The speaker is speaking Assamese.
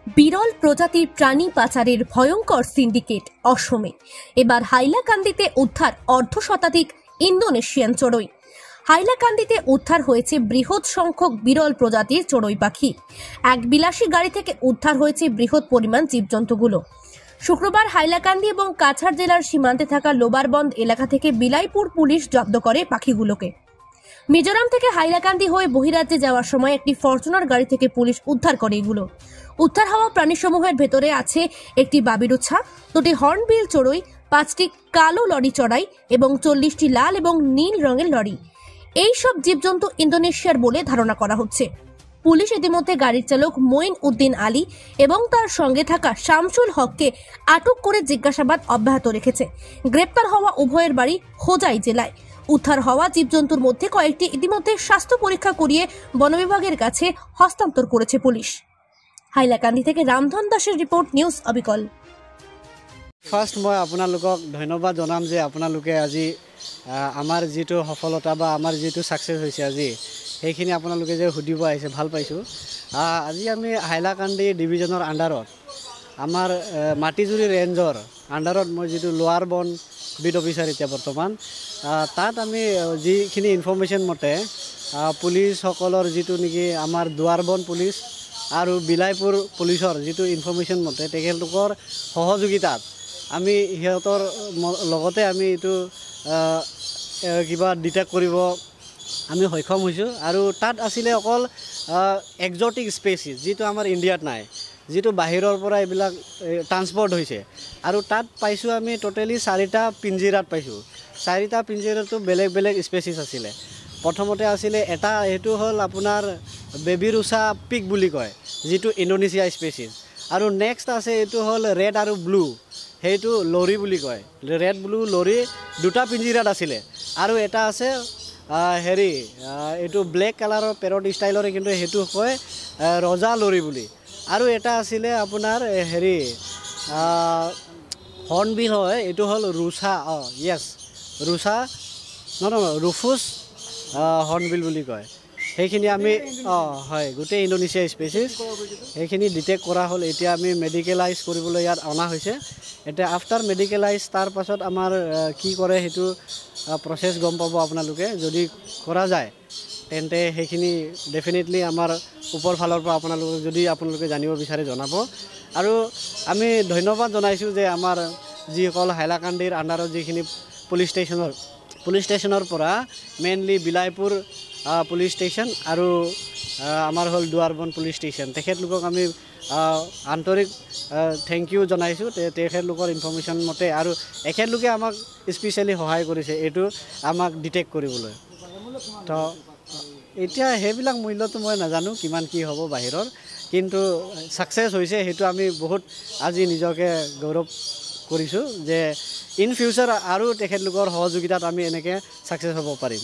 বিরল প্রজাতির প্রাণী পাচারের ভয়ঙ্কর সিন্ডিকেট অসমে। এবার হাইলাকান্দিতে উদ্ধার অর্ধশতাধিক ইন্দোনেশিয়ান চড়ুই। হাইলাকান্দিতে উদ্ধার হয়েছে বৃহৎ সংখ্যক বিরল প্রজাতির চড়ুই পাখি। এক বিলাসী গাড়ি থেকে উদ্ধার হয়েছে বৃহৎ পরিমাণ জীবজন্তুগুলো। শুক্রবার হাইলাকান্দি এবং কাছাড় জেলার সীমান্তে থাকা লোবারবন্দ এলাকা থেকে বিলাইপুর পুলিশ জব্দ করে পাখিগুলোকে। মিজোরাম থেকে হাইলাকান্দি হয়ে বহিরাজ্যে যাওয়ার সময় একটি ফরচুনার গাড়ি থেকে পুলিশ উদ্ধার করে এগুলো। উদ্ধার হওয়া প্রাণীসমূহের ভেতরে আছে একটি বাবিরুচ্ছা, 2টি হর্নবিল চড়ুই, 5টি কালো লরি চড়াই এবং 40টি লাল এবং নীল রঙের লরি। এই সব জীবজন্তু ইন্দোনেশিয়ার বলে ধারণা করা হচ্ছে। পুলিশ ইতিমধ্যে গাড়ির চালক মঈন উদ্দিন আলী এবং তার সঙ্গে থাকা শামসুল হককে আটক করে জিজ্ঞাসাবাদ অব্যাহত রেখেছে। গ্রেপ্তার হওয়া উভয়ের বাড়ি হোজাই জেলায়। উদ্ধার হওয়া জীবজন্তুর মধ্যে কয়েকটি ইতিমধ্যে স্বাস্থ্য পরীক্ষা করিয়ে বন বিভাগের কাছে হস্তান্তর করেছে পুলিশ। হাইলাকান্দি থেকে রামধন দাসের রিপোর্ট, নিউজ অবিকল। ফার্স্ট মই আপোনালোকক ধন্যবাদ জনাম যে আপোনালোকে আজি আমাৰ যেটো সফলতা বা আমাৰ যেটো সাকসেস হৈছে আজি সেইখিনি আপোনালোকে যে সুধিব আহিছে, ভাল পাইছোঁ। আজি আমি হাইলাকান্দি ডিভিজনৰ আণ্ডাৰত আমাৰ মাটিজুৰি ৰেঞ্জৰ আণ্ডাৰত মই যেটো লোৱাৰ বন বিট অফিচাৰ এতিয়া বৰ্তমান তাত আমি যিখিনি ইনফৰমেশ্যন মতে পুলিচসকলৰ যেটো নেকি আমাৰ দুৱাৰবন পুলিচ আৰু বিলাইপুৰ পুলিচৰ যেটো ইনফৰমেশ্যন মতে তেখেতলোকৰ সহযোগিতাত আমি সিহঁতৰ লগতে আমি এইটো কিবা ডিটেক্ট কৰিব আমি সক্ষম হৈছোঁ। আৰু তাত আছিলে অকল এক্সোটিক স্পেচিছ যিটো আমাৰ ইণ্ডিয়াত নাই, যিটো বাহিৰৰ পৰা এইবিলাক ট্ৰান্সপৰ্ট হৈছে। আৰু তাত পাইছোঁ আমি টোটেলি 4টা পিঞ্জিৰাত পাইছোঁ। 4টা পিঞ্জিৰাটো বেলেগ বেলেগ স্পেচিছ আছিলে। প্ৰথমতে আছিলে এটা, সেইটো হ'ল আপোনাৰ বেবিৰুচা পিক বুলি কয়, যিটো ইণ্ডোনেছিয়া স্পেচিছ। আৰু নেক্সট আছে এইটো হ'ল ৰেড আৰু ব্লু, সেইটো লৰি বুলি কয়। ৰেড ব্লু লৰি 2টা পিঞ্জিৰাত আছিলে। আৰু এটা আছে হেৰি এইটো ব্লেক কালাৰৰ পেৰট ষ্টাইলৰে, কিন্তু সেইটো কয় ৰজা লৰি বুলি। আৰু এটা আছিলে আপোনাৰ হেৰি হৰ্নবিল হয়, এইটো হ'ল ৰুচা, য়েছ ৰুচা ৰুফুছ হৰ্নবিল বুলি কয়। সেইখিনি আমি হয় গোটেই ইণ্ডোনেছিয়া স্পেচিছ সেইখিনি ডিটেক্ট কৰা হ'ল। এতিয়া আমি মেডিকেলাইজ কৰিবলৈ ইয়াত অনা হৈছে। এতিয়া আফটাৰ মেডিকেলাইজ তাৰ পাছত আমাৰ কি কৰে সেইটো প্ৰচেছ গম পাব আপোনালোকে। যদি কৰা যায় তেন্তে সেইখিনি ডেফিনেটলি আমাৰ ওপৰ ফালৰ পৰা আপোনালোকে জানিব বিচাৰে জনাব। আৰু আমি ধন্যবাদ জনাইছোঁ যে আমাৰ যিসকল হাইলাকান্দিৰ আণ্ডাৰত যিখিনি পুলিচ ষ্টেচনৰ পৰা মেইনলি বিলাইপুৰ পুলিচ ষ্টেচন আৰু আমাৰ হ'ল দুৱাৰবন পুলিচ ষ্টেচন, তেখেতলোকক আমি আন্তৰিক থেংক ইউ জনাইছোঁ তেখেতলোকৰ ইনফৰমেশ্যন মতে। আৰু এখেতলোকে আমাক স্পেচিয়েলি সহায় কৰিছে এইটো আমাক ডিটেক্ট কৰিবলৈ। তো এতিয়া সেইবিলাক মূল্যটো মই নাজানো কিমান কি হ'ব বাহিৰৰ, কিন্তু ছাকচেছ হৈছে সেইটো আমি বহুত আজি নিজকে গৌৰৱ কৰিছোঁ যে ইন ফিউচাৰ আৰু তেখেতলোকৰ সহযোগিতাত আমি এনেকৈ ছাকচেছ হ'ব পাৰিম।